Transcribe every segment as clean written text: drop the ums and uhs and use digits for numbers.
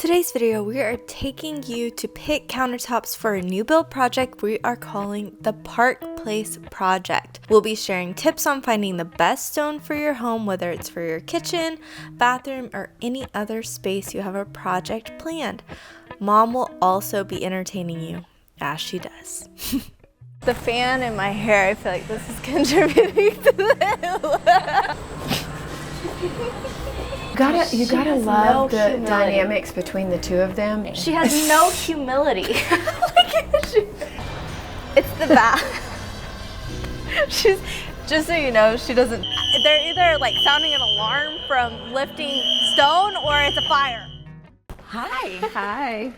today's video, we are taking you to pick countertops for a new build project we are calling the Park Place Project. We'll be sharing tips on finding the best stone for your home, whether it's for your kitchen, bathroom, or any other space you have a project planned. Mom will also be entertaining you, as she does. The fan in my hair, I feel like this is contributing to the You gotta love the dynamics between the two of them. She has no humility. It's the bath. She's, just so you know, she doesn't. They're either like sounding an alarm from lifting stone or it's a fire. Hi.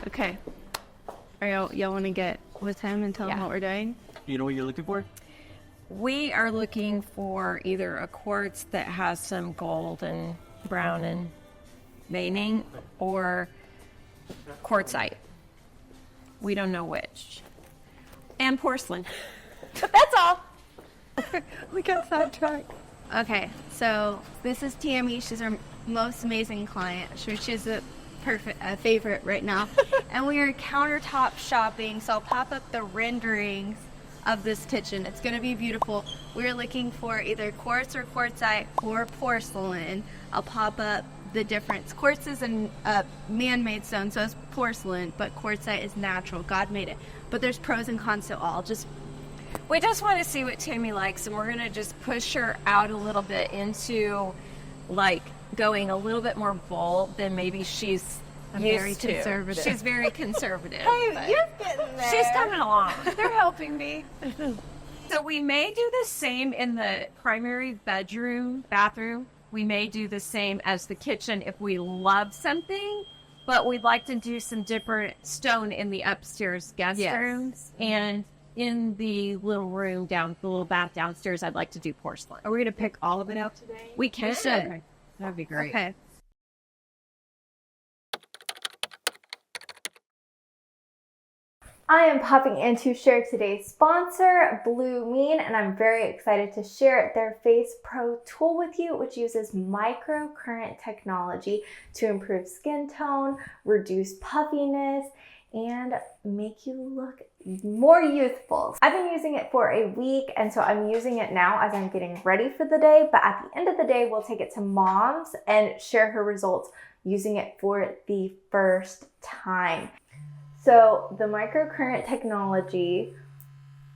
Okay. Y'all want to get with him and tell him what we're doing? You know what you're looking for? We are looking for either a quartz that has some gold and brown and veining or quartzite. We don't know which. And porcelain. That's all. We got sidetracked. Okay, so this is Tammy. She's our most amazing client. She's a perfect favorite right now. And we are countertop shopping, so I'll pop up the renderings of this kitchen. It's going to be beautiful. We're looking for either quartz or quartzite or porcelain. I'll pop up the difference. Quartz is a man-made stone, so it's porcelain, but quartzite is natural. God made it. But there's pros and cons to all. We just want to see what Tammy likes, and we're going to just push her out a little bit into like going a little bit more bold than maybe she's very used to. Conservative. She's very conservative. Hey, you're getting there. She's coming along. They're helping me. So we may do the same in the primary bathroom. We may do the same as the kitchen if we love something, but we'd like to do some different stone in the upstairs guest rooms. And in the little room the little bath downstairs, I'd like to do porcelain. Are we going to pick all of it out today? We can. Okay. That'd be great. Okay. I am popping in to share today's sponsor, Blue Mean, and I'm very excited to share their Face Pro tool with you, which uses microcurrent technology to improve skin tone, reduce puffiness, and make you look more youthful. I've been using it for a week, and so I'm using it now as I'm getting ready for the day, but at the end of the day, we'll take it to Mom's and share her results using it for the first time. So the microcurrent technology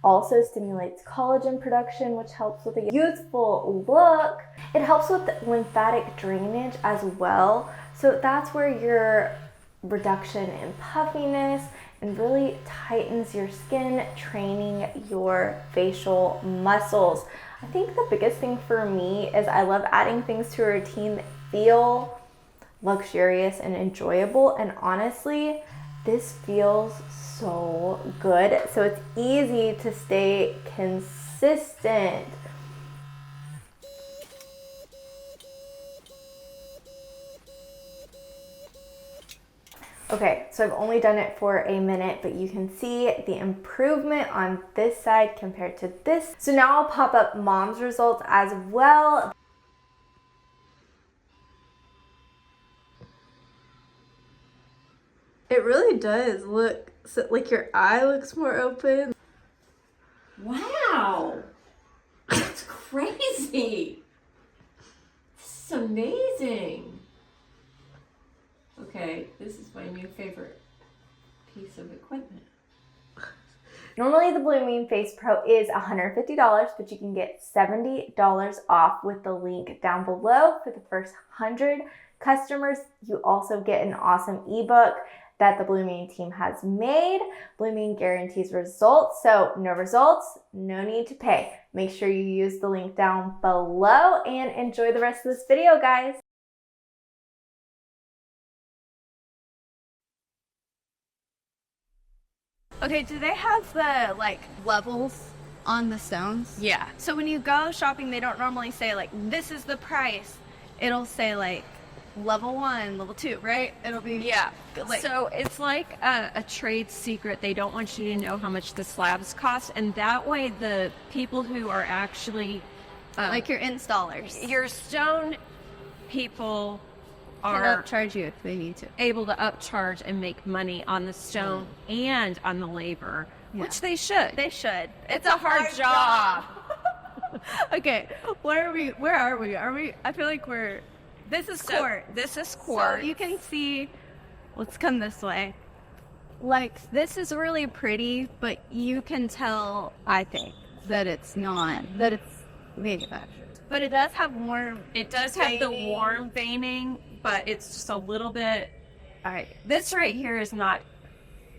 also stimulates collagen production, which helps with a youthful look. It helps with lymphatic drainage as well. So that's where your reduction in puffiness and really tightens your skin, training your facial muscles. I think the biggest thing for me is I love adding things to a routine that feel luxurious and enjoyable, and honestly, this feels so good. So it's easy to stay consistent. Okay, so I've only done it for a minute, but you can see the improvement on this side compared to this. So now I'll pop up Mom's results as well. It really does look like your eye looks more open. Wow. That's crazy. This is amazing. Okay, this is my new favorite piece of equipment. Normally the Blue Mean Face Pro is $150, but you can get $70 off with the link down below for the first 100 customers. You also get an awesome ebook that the Blue Mean team has made. Blue Mean guarantees results, so no results, no need to pay. Make sure you use the link down below and enjoy the rest of this video, guys. Okay, do they have the levels on the stones? Yeah. So when you go shopping, they don't normally say this is the price. It'll say level 1, level 2, right? It'll be So it's like a trade secret. They don't want you to know how much the slabs cost, and that way the people who are actually like your installers, your stone people are upcharge you if they need to. able to upcharge and make money on the stone and on the labor, which they should. They should. It's a hard job. Okay, where are we? I feel like this is court. This is court. So you can see, let's come this way. Like, this is really pretty, but you can tell, I think, that it's manufactured. But it does have warm. It does have the warm veining, but it's just a little bit. All right. This right here is not.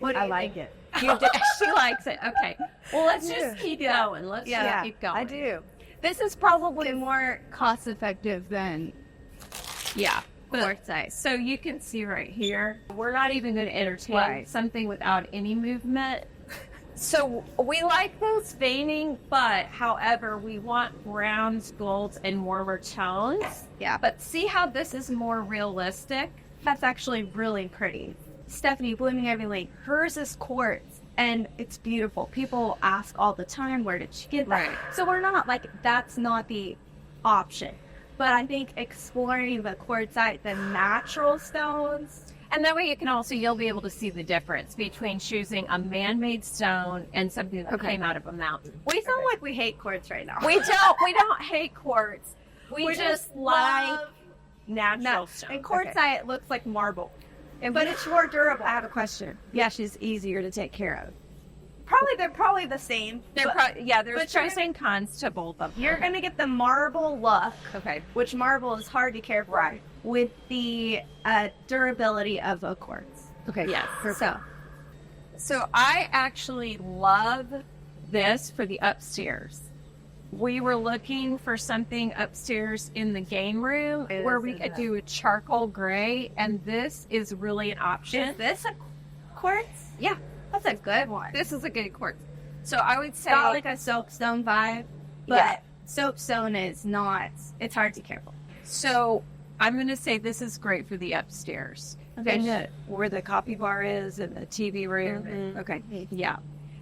I like it. She likes it. Okay. Well, let's just keep going. Let's just keep going. I do. This is probably more cost effective than quartzite. So you can see right here, we're not even going to entertain something without any movement. So we like those veining, but however, we want browns, golds, and warmer tones. Yeah. But see how this is more realistic? That's actually really pretty. Stephanie, Blooming Ivy Lane, hers is quartz, and it's beautiful. People ask all the time, where did she get that? Right. So we're not, like, that's not the option. But I think exploring the quartzite, the natural stones. And that way you'll be able to see the difference between choosing a man-made stone and something that came out of a mountain. We sound like we hate quartz right now. We don't hate quartz. We just like natural stone. And quartzite looks like marble. But it's more durable. I have a question. Yeah, she's easier to take care of. They're probably the same. There's pros and cons to both of them. You're going to get the marble look, Okay. which marble is hard to care for, with the durability of a quartz. Okay. Yes. So So I actually love this for the upstairs. We were looking for something upstairs in the game room where we could do a charcoal gray, and this is really an option. is this a quartz? Yeah, That's a good one. this is a good quartz. So I would say, Got like a soapstone vibe, but Yeah. soapstone is not, it's hard to care for. so I'm going to say this is great for the upstairs. Okay. Where the coffee bar is and the TV room. Okay. Yeah.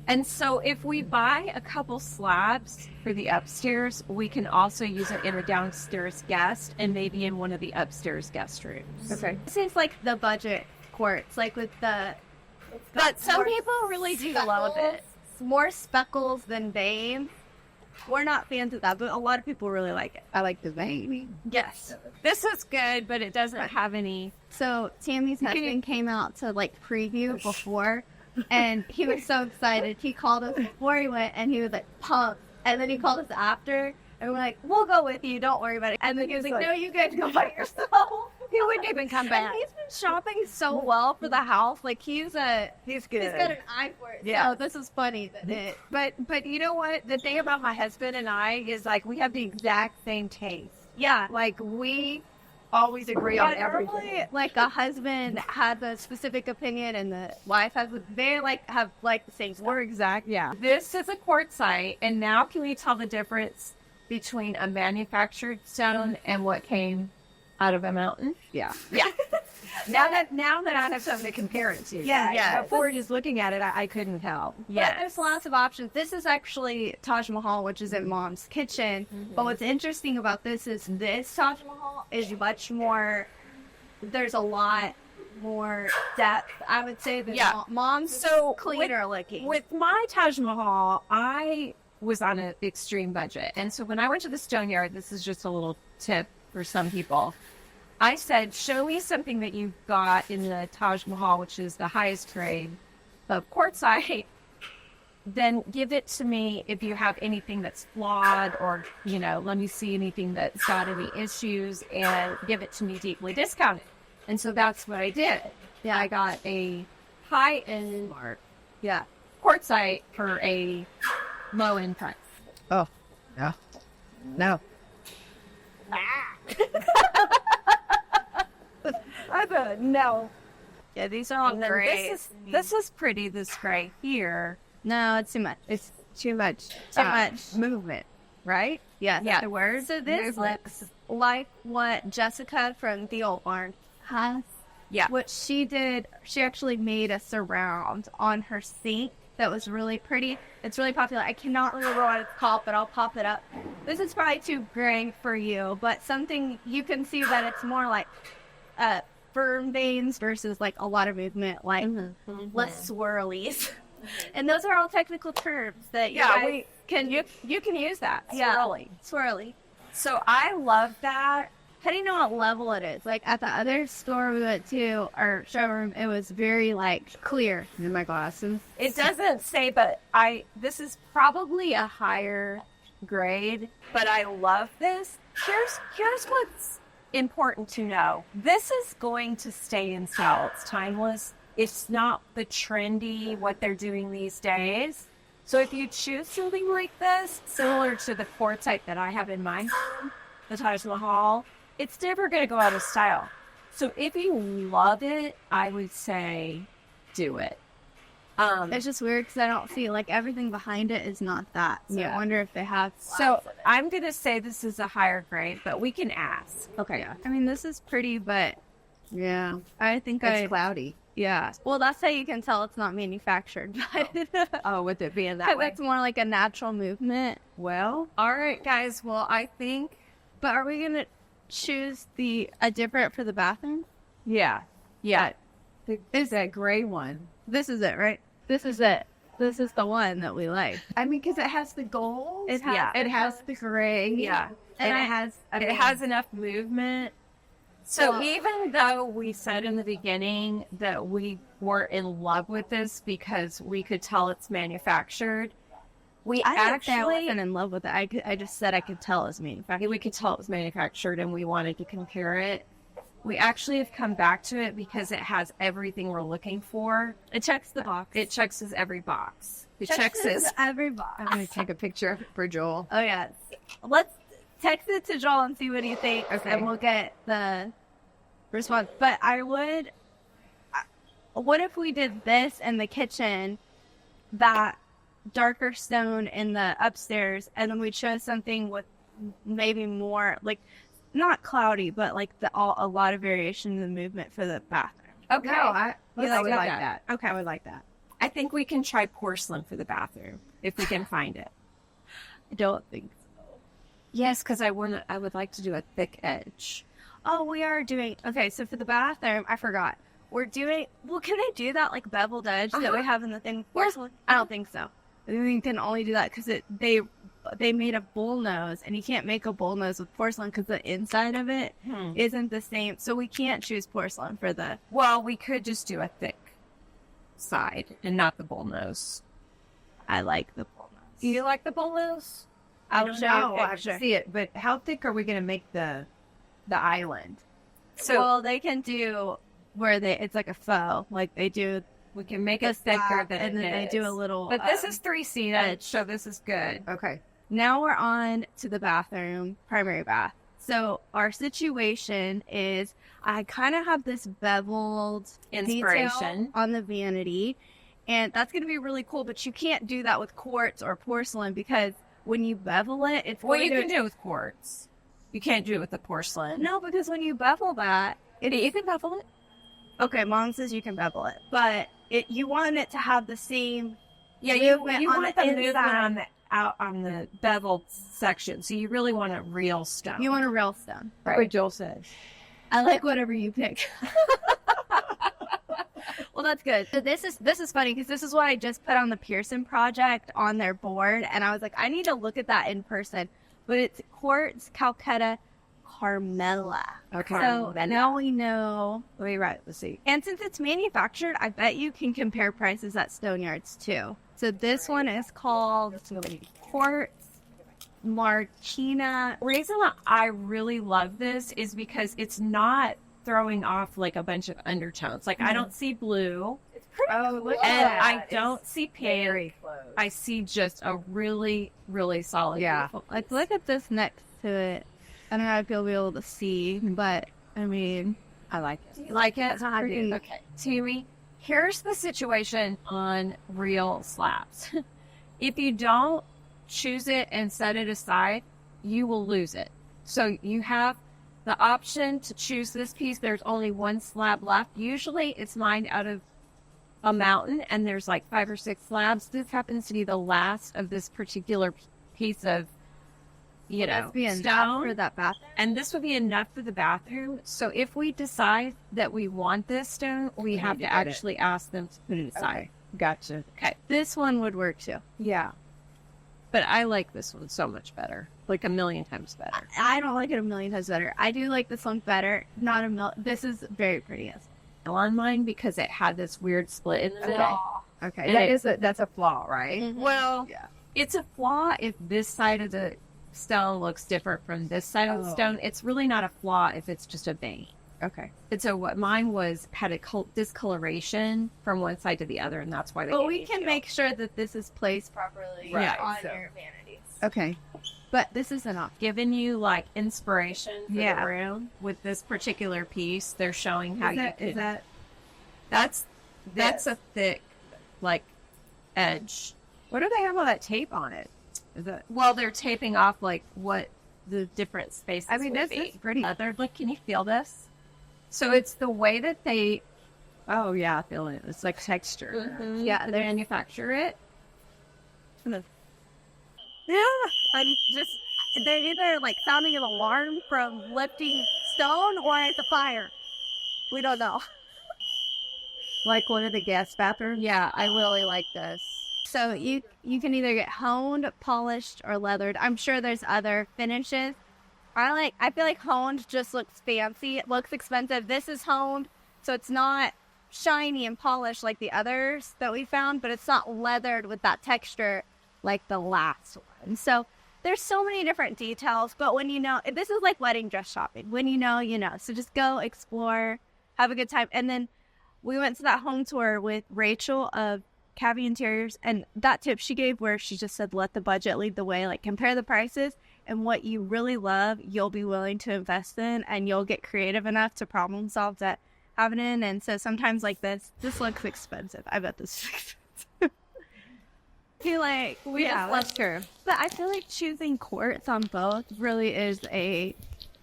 And so if we buy a couple slabs for the upstairs, we can also use it in a downstairs guest and maybe in one of the upstairs guest rooms. Okay. This is like the budget quartz, like with the. But some people really do love it. More speckles than veins. We're not fans of that, but a lot of people really like it. I like the vein. Yes. This is good, but it doesn't have any. So Tammy's husband came out to like preview before, and he was so excited. He called us before he went, and he was like pumped. And then he called us after, and we're like, "We'll go with you. Don't worry about it." And then he was like, "No, you guys go by yourself." He wouldn't even come back. And he's been shopping so well for the house. Like he's good. He's He's got an eye for it. Yeah. So this is funny that it. But you know what? The thing about my husband and I is like we have the exact same taste. Yeah. Like we always agree on everything. Normally, like a husband has a specific opinion and the wife has they have like the same stuff. We're exact. Yeah. This is a quartzite, and now can we tell the difference between a manufactured stone and what came out of a mountain? Yeah. Yeah. Now that I have something to compare it to. Yeah. Before just looking at it, I couldn't tell. But there's lots of options. This is actually Taj Mahal, which is in Mom's kitchen. But what's interesting about this is this Taj Mahal is much more, there's a lot more depth, I would say, than Mom's So cleaner looking. With my Taj Mahal, I was on an extreme budget. And so when I went to the stone yard, this is just a little tip for some people. I said, show me something that you've got in the Taj Mahal, which is the highest grade of quartzite. Then give it to me if you have anything that's flawed or, let me see anything that's got any issues and give it to me deeply discounted. And so that's what I did. Yeah. I got a high-end quartzite for a low-end price. Oh. Yeah. No. I thought, no. Yeah, these are all And then great. this is pretty, this gray here. No, it's too much. It's too much. Too much. Movement, right? Yes. Yeah. The word. So this looks like what Jessica from the Old Barn has. Yeah. What she did, she actually made a surround on her sink that was really pretty. It's really popular. I cannot remember what it's called, but I'll pop it up. This is probably too gray for you, but something you can see that it's more like firm veins versus like a lot of movement, like less swirlies. And those are all technical terms that you can use that. Swirly. So I love that. How do you know what level it is? Like at the other store we went to, our showroom, it was very like clear. In my glasses. It doesn't say, but this is probably a higher grade, but I love this. Here's what's important to know. This is going to stay in style. It's timeless. It's not the trendy, what they're doing these days. So if you choose something like this, similar to the quartzite that I have in my home, the Taj Mahal, it's never going to go out of style. So if you love it, I would say do it. It's just weird because I don't see like everything behind it is not that. So I wonder if they have. So I'm going to say this is a higher grade, but we can ask. Okay. Yeah. I mean, this is pretty, but yeah, I think it's cloudy. Yeah. Well, that's how you can tell it's not manufactured. With it being that way. That's more like a natural movement. Well, all right, guys. Well, I think. But are we going to choose a different for the bathroom? Yeah. Is that gray one? This is it, right? This is it. This is the one that we like. I mean, because it has the gold. It has the gray. Yeah. And it has enough movement. So even though we said in the beginning that we were in love with this because we could tell it's manufactured, I wasn't in love with it. I just said I could tell it's manufactured. We could tell it was manufactured and we wanted to compare it. We actually have come back to it because it has everything we're looking for. It checks the box. It checks every box. Every box. I'm going to take a picture for Joel. Oh, yeah. Let's text it to Joel and see what you think. Okay. And we'll get the response. But what if we did this in the kitchen, that darker stone in the upstairs, and then we chose something with maybe more, like, not cloudy, but like a lot of variation in the movement for the bathroom. Okay. No, I would like that. Okay. I would like that. I think we can try porcelain for the bathroom if we can find it. I don't think so. Yes, because I would like to do a thick edge. Oh, we are doing, okay, so for the bathroom, I forgot. We're doing, can I do that like beveled edge that we have in the thing? Porcelain? I don't think so. I think we can only do that because they made a bull nose, and you can't make a bull nose with porcelain because the inside of it isn't the same. So we can't choose porcelain for the... Well, we could just do a thick side and not the bull nose. I like the bull nose. Do you like the bull nose? I don't know. I see it, but how thick are we going to make the island? So, well, they can do where it's like a faux, like they do. We can make it thicker than and then they do a little. But this is 3-seated, so this is good. Okay. Now we're on to the bathroom, primary bath. So our situation is, I kind of have this beveled inspiration on the vanity, and that's going to be really cool. But you can't do that with quartz or porcelain because when you bevel it, it's you can do it with quartz. You can't do it with the porcelain. No, because when you bevel that, you can bevel it. Okay, Mom says you can bevel it, but you want it to have the same. Yeah, you want the movement on the beveled section, so you really want a real stone. You want a real stone, right? What Joel says. I like whatever you pick. Well, that's good. So this is funny because this is what I just put on the Pearson project on their board, and I was like, I need to look at that in person. But it's quartz Calcutta Carmela. Okay. So now we know. Let's see. And since it's manufactured, I bet you can compare prices at Stone Yards too. So this one is called Quartz Marchina. The reason I really love this is because it's not throwing off like a bunch of undertones. Like I don't see blue. It's pretty cool. And I don't see pink. I see just a really, really solid. Yeah. Like look at this next to it. I don't know if you'll be able to see, but I mean, I like it. You like it? Okay. Tammy, here's the situation on real slabs. If you don't choose it and set it aside, you will lose it. So you have the option to choose this piece. There's only one slab left. Usually it's mined out of a mountain and there's like 5 or 6 slabs. This happens to be the last of this particular piece of you know, That'd be enough stone. for that bathroom. And this would be enough for the bathroom. So if we decide that we want this stone, we have to actually ask them to put it aside. Okay. Gotcha. Okay. This one would work too. Yeah. But I like this one so much better. Like a million times better. I don't like it a million times better. I do like this one better. Not a This is very pretty. On mine because it had this weird split in the middle. Okay. And That's a flaw, right? Mm-hmm. Well, Yeah. it's a flaw if this side of the stone looks different from this side of the stone. It's really not a flaw if it's just a vein. Okay. And so what mine was had a discoloration from one side to the other, and that's why they. But we can make sure that this is placed properly Right. on So- your vanities. Okay. But this is enough. Giving you like inspiration for Yeah. the room with this particular piece. They're showing how Is that that's a thick like edge. What do they have all that tape on it? Is that? Well, they're taping off like what the different spaces. I mean, would this be. is pretty. Leather. Look, can you feel this? So it's the way that they Oh yeah, I feel it. It's like texture. Yeah, they they're- manufacture it. Yeah, I'm just, they're either like sounding an alarm from lifting stone or it's a fire. We don't know. Like one of the guest bathrooms. Yeah, I really like this. So you can either get honed, polished, or leathered. I'm sure there's other finishes. I feel like honed just looks fancy. It looks expensive. This is honed, so it's not shiny and polished like the others that we found, but it's not leathered with that texture like the last one. So there's so many different details, but when you know, this is like wedding dress shopping. When you know, you know. So just go explore, have a good time. And then we went to that home tour with Rachel of Cabby Interiors, and that tip she gave where she just said, let the budget lead the way, like compare the prices, and what you really love, you'll be willing to invest in, and you'll get creative enough to problem solve that have it in. And so sometimes like this looks expensive. I bet this is expensive. I feel like that's true. but I feel like choosing quartz on both really is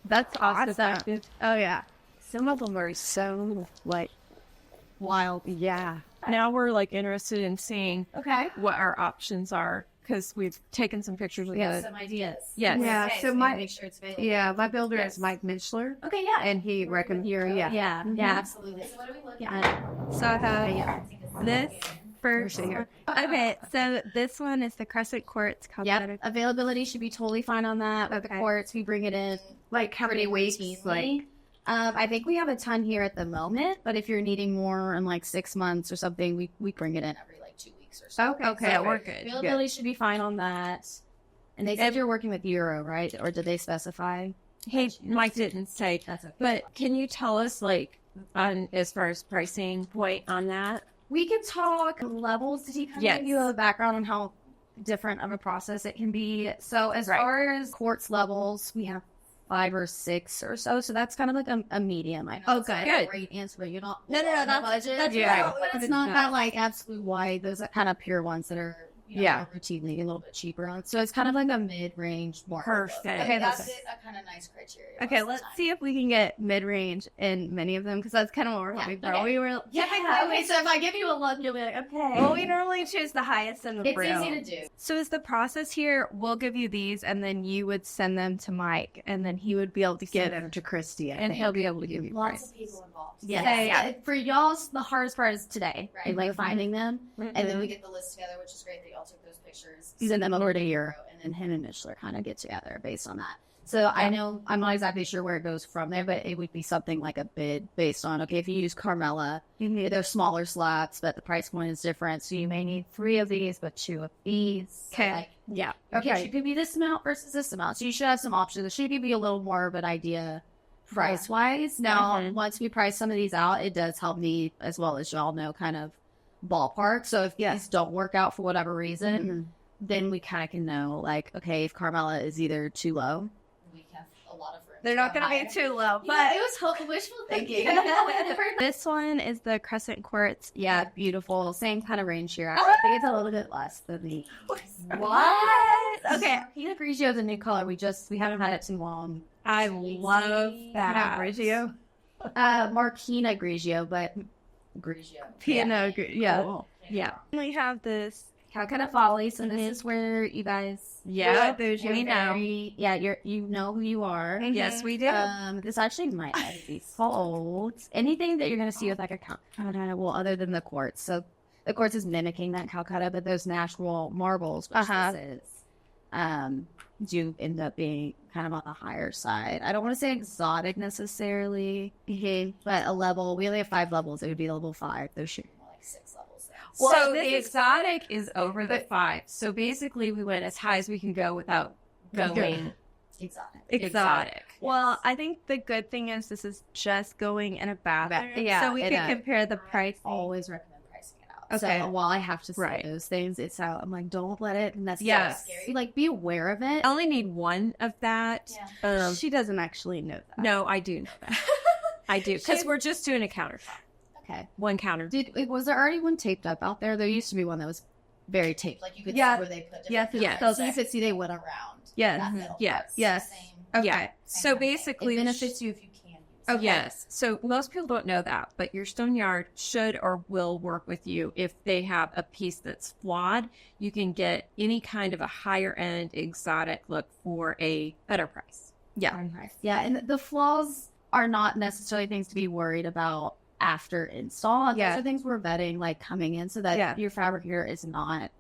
that's awesome. Effective. Oh yeah. Some of them are so like Wild. yeah. Now we're like interested in seeing Okay. what our options are because we've taken some pictures with it. Some ideas. Yes. Yeah. Okay, So we my make sure it's available. yeah, my builder Yes. is Mike Mitchler, Okay, yeah. and he recommended Yeah, Yeah. absolutely. So what are we looking at? So I have Yeah. this first. here. Okay, so this one is the Crescent Quartz. Yep. Availability should be totally fine on that. With the Okay. quartz, we bring it in like how many weeks? routinely. Like I think we have a ton here at the moment, but if you're needing more in like 6 months or something, we bring it in every like 2 weeks or so. okay, Yeah, we're good. Availability should be fine on that. And they said you're working with Euro, right? Or did they specify? Hey, Mike didn't say, That's okay. but can you tell us like on as far as pricing point on that? We can talk levels. Did he kind of Yes. give you a background on how different of a process it can be? So as far as quartz levels, we have 5 or 6 or so. So that's kind of like a medium. I know Oh, it's not good. a great answer, but you're not. No, that's budget. yeah. But it's not that like absolute wide. Those are kind of pure ones that are Yeah. routinely a little bit cheaper on. So it's kind of like a mid-range, more. Perfect. Okay, that's that's a kind of nice criteria. Okay, most of the let's time. see if we can get mid-range in many of them, because that's kind of what we're Yeah, hoping for. okay. We were, Yeah. Okay. So if I give you a look, you'll be like, okay. well, we normally choose the highest in the It's room. easy to do. So is the process here, we'll give you these, and then you would send them to Mike, and then he would be able to get get them to Christy, I And think. he'll be able to give you Lots price. of people involved. Yes. So, Yeah. For y'all, the hardest part is today, right? Mm-hmm. Like finding them, and then we get the list together, which is great that y'all took those pictures. Send them over to Euro, and then him and Mishler kind of get together based on that. So I know I'm not exactly sure where it goes from there, but it would be something like a bid based on, okay, if you use Carmela, they're smaller slots, but the price point is different. So you may need 3 of these, but 2 of these. So, Okay. like, Yeah. okay, it could be this amount versus this amount. So you should have some options. It should give you a little more of an idea price wise. Now, once we price some of these out, it does help me as well as y'all know kind of ballpark. So if these don't work out for whatever reason, then we kind of can know like, okay, if Carmela is either too low, we have a lot of room. They're not going to be too low, But but it was wishful thinking. this one is the Crescent Quartz. Yeah, beautiful. Same kind of range here. Actually, I think it's a little bit less than the. What? Okay. Pinot Grigio is a new color. We haven't had it too long. I love that. Grigio. Marquina Grigio, but Grigio. Pinot Grigio. Yeah. Cool. Yeah. We have this Calcutta Folly. So this is where you guys, we know. you know who you are. Yes, we do. This actually might be sold. Anything that you're going to see with like a Calcutta, well, other than the quartz. So the quartz is mimicking that Calcutta, but those natural marbles, which this is, do end up being kind of on the higher side. I don't want to say exotic necessarily, but a level. We only have 5 levels. It would be level 5. Those should be more like 6 levels down. Well, so the exotic is over the 5. So basically, we went as high as we can go without going exotic. Well, I think the good thing is this is just going in a bathroom. So we can compare the price. Always recommend pricing it out. Okay. So while I have to say those things, it's out. I'm like, don't let it necessarily scary. Like, be aware of it. I only need one of that. Yeah. She doesn't actually know that. No, I do know that. I do. Because we're just doing a countertop. Okay. One counter. Was there already one taped up out there? There used to be one that was very taped. Like, you could see where they put different So you could see they went around. Yes. Okay. Yeah. So basically, it benefits you if you can use it. Okay. Yes. So most people don't know that, but your stone yard should or will work with you if they have a piece that's flawed. You can get any kind of a higher end exotic look for a better price. Yeah. Yeah. And the flaws are not necessarily things to be worried about after install. Those are things we're vetting, like coming in, so that your fabricator is not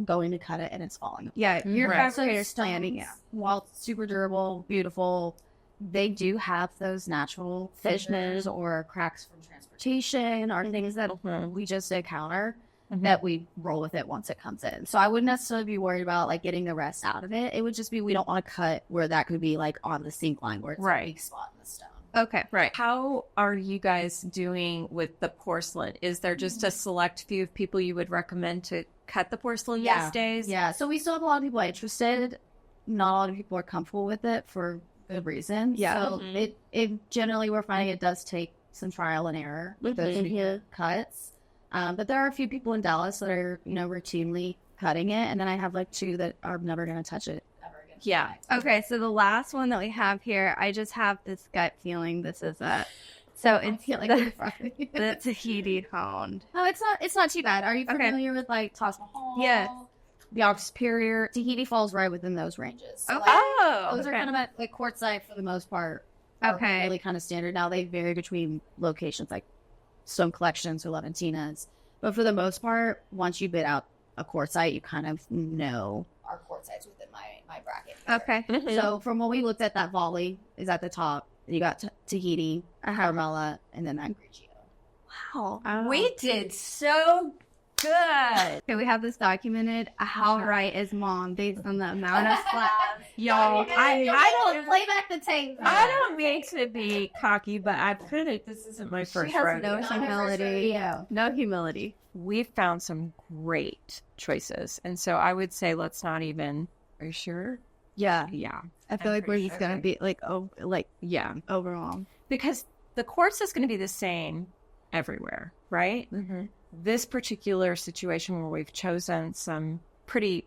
going to cut it and it's falling apart. Yeah, your fabricator's standing. While it's super durable, beautiful, they do have those natural fishness or cracks from transportation or things that we just encounter that we roll with it once it comes in. So I wouldn't necessarily be worried about like getting the rest out of it. It would just be we don't want to cut where that could be like on the sink line where it's a big spot in the stone. Okay. Right. How are you guys doing with the porcelain? Is there just a select few of people you would recommend to cut the porcelain these days? Yeah. So we still have a lot of people interested. Not a lot of people are comfortable with it for good reason. Yeah. So it generally we're finding it does take some trial and error with those cuts. But there are a few people in Dallas that are, routinely cutting it. And then I have like 2 that are never going to touch it ever again. Yeah. Okay. So the last one that we have here, I just have this gut feeling this is a, so it's the Tahiti honed. Oh, it's not too bad. Are you familiar with like Taj Mahal? Yes. Beyond Superior? Tahiti falls right within those ranges. So, those are kind of at like quartzite for the most part. Okay. Really kind of standard. Now they vary between locations like Stone Collections or Levantina's. But for the most part, once you bid out a quartzite, you kind of know our quartzites within my bracket. Okay. So from what we looked at, that volley is at the top. You got Tahiti, Carmela, and then that Grigio. Wow. We did so good. Okay, we have this documented. How right is Mom based on the amount of slabs? Y'all, I don't play back the tape. I don't mean to be cocky, but I put it. This isn't my first She has rodeo. no humility. Yeah. No humility. We've found some great choices, and so I would say let's not even. Are you sure? Yeah. Yeah. I feel like we're just gonna be like, overwhelmed because the quartz is going to be the same everywhere, right? This particular situation where we've chosen some pretty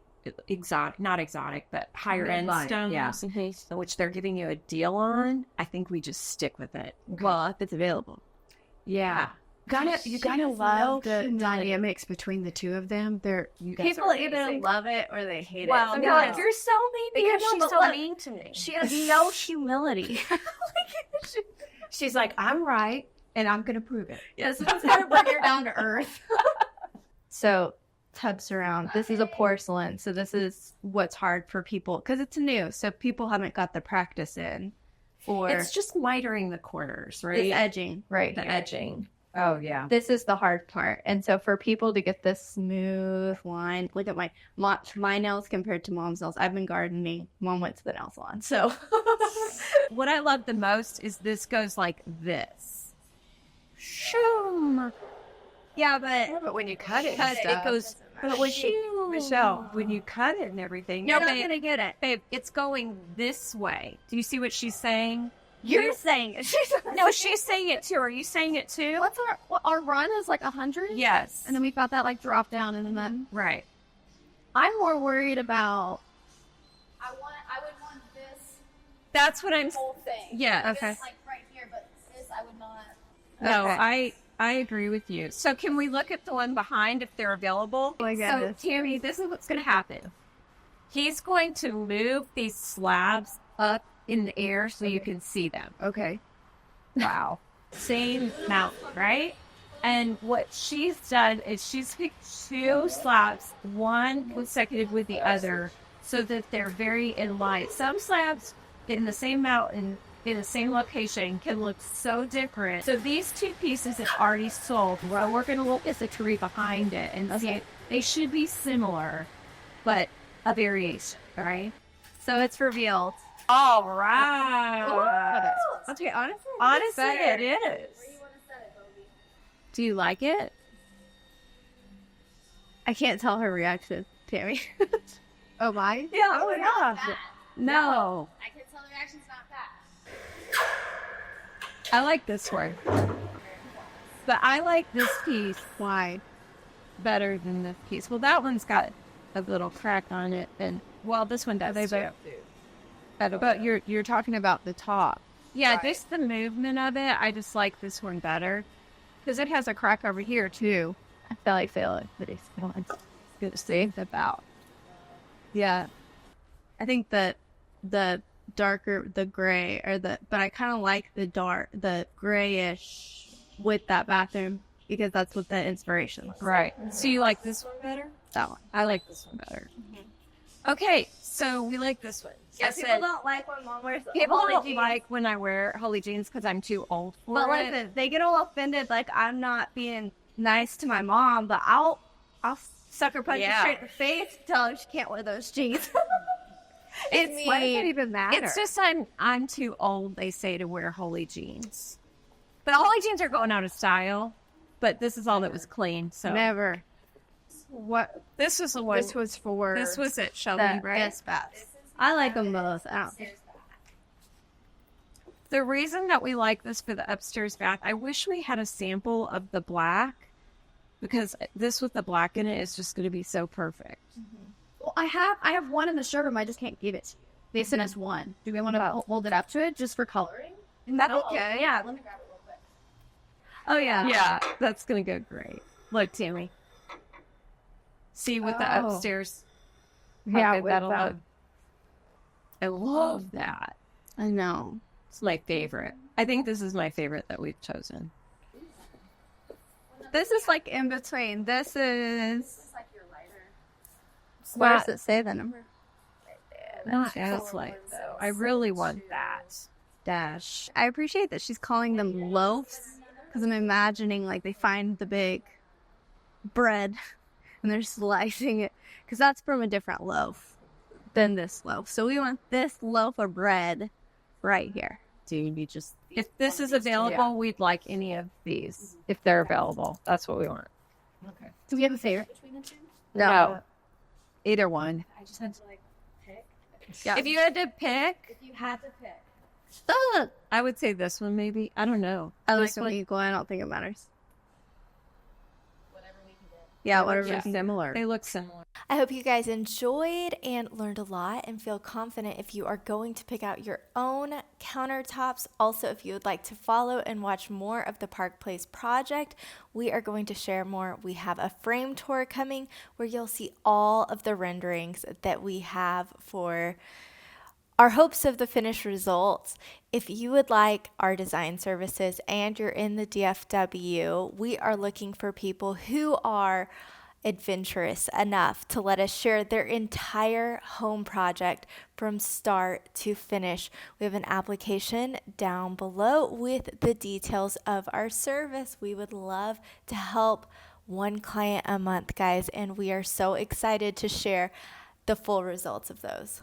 exotic, not exotic, but higher end stones, which they're giving you a deal on, I think we just stick with it. Well, if it's available. Yeah. You gotta love the dynamics between the 2 of them. People either love it or they hate it. Well, You're like, you're so mean because she's so mean to me. She has no humility. She's like, I'm right, and I'm gonna prove it. Yes, it's gonna bring her down to earth. So, tubs around. This is a porcelain, so this is what's hard for people because it's new. So people haven't got the practice in. Or it's just mitering the corners, right? It's edging, right? The edging. Oh yeah. This is the hard part, and so for people to get this smooth line, look at my nails compared to Mom's nails. I've been gardening. Mom went to the nail salon, so. What I love the most is this goes like this. Shoom. Yeah, but when you cut it, it goes. But Michelle, when you cut it and everything, you're not gonna get it, babe. It's going this way. Do you see what she's saying? You're saying it. No, she's saying it too. Are you saying it too? What's our run is like 100? Yes. And then we've got that like drop down and then right. I'm more worried about. I would want this. That's what I'm. Whole thing. Yeah. Okay. This, like right here, but this I would not. No, Okay. I agree with you. So can we look at the one behind if they're available? Oh my So goodness. Tammy, this is what's going to happen. He's going to move these slabs up in the air so you can see them. Okay. Wow. Same mountain, right? And what she's done is she's picked 2 slabs, one consecutive with the other, so that they're very in line. Some slabs in the same mountain, in the same location, can look so different. So these 2 pieces have already sold. Well, we're going to look at the tree behind it and see they should be similar, but a variation, right? So it's revealed. All right. Okay, Honestly, it is. do you like it? I can't tell her reaction, Tammy. Oh, my? Yeah. Oh, yeah. No. I can tell the reaction's not bad. I like this one. But I like this piece Why? better than this piece. Well, that one's got a little crack on it, and well, this one does too. But you're talking about the top. Yeah, just the movement of it. I just like this one better because it has a crack over here too. I feel like failing, but it's good to see about. Yeah. I think that the darker, the gray, but I kind of like the grayish with that bathroom because that's what the inspiration was. Right. So you like this one better? That one. I like this one better. Okay, so we like this one. Yeah, I people said, don't like when mom wears people holy don't jeans. like when I wear holy jeans because I'm too old for But it. listen, they get all offended like I'm not being nice to my mom, but I'll sucker punch her straight in the face and tell her she can't wear those jeans. It's Why does that even matter? It's just I'm too old, they say, to wear holy jeans. But holy jeans are going out of style. But this is all that was clean. So Never. What? this was the one. This was for... This was at Shelby, right? Yes, baths. I like them both. I don't. The reason that we like this for the upstairs bath, I wish we had a sample of the black, because this with the black in it is just going to be so perfect. Well, I have one in the showroom. I just can't give it to you. They sent us one. Do we want to hold it up to it just for coloring? That's okay. Yeah, let me grab it real quick. Oh yeah. Yeah, that's going to go great. Look, Tammy. See with the Oh. upstairs. How Yeah, good with that'll that. look. I love that. I know. It's my favorite. I think this is my favorite that we've chosen. This is like in between. This is. like your lighter. Where does it say the number? Not as light though. I really want that. Dash. I appreciate that she's calling them loaves because I'm imagining like they find the big bread and they're slicing it because that's from a different loaf than this loaf. So we want this loaf of bread right here. Dude, you just... If this is available, we'd like any of these. If they're available. That's what we want. Okay. Do we have a favorite between the two? No. Either one. I just had to like pick. Yeah. If you had to pick, If you had to pick. I would say this one maybe. I don't know. I like This them one- equal. I don't think it matters. Whatever we can get. Yeah, whatever. Yeah. Similar. They look similar. I hope you guys enjoyed and learned a lot and feel confident if you are going to pick out your own countertops. Also, if you would like to follow and watch more of the Park Place project, we are going to share more. We have a frame tour coming where you'll see all of the renderings that we have for our hopes of the finished results. If you would like our design services and you're in the DFW, we are looking for people who are adventurous enough to let us share their entire home project from start to finish. We have an application down below with the details of our service. We would love to help one client a month, guys, and we are so excited to share the full results of those.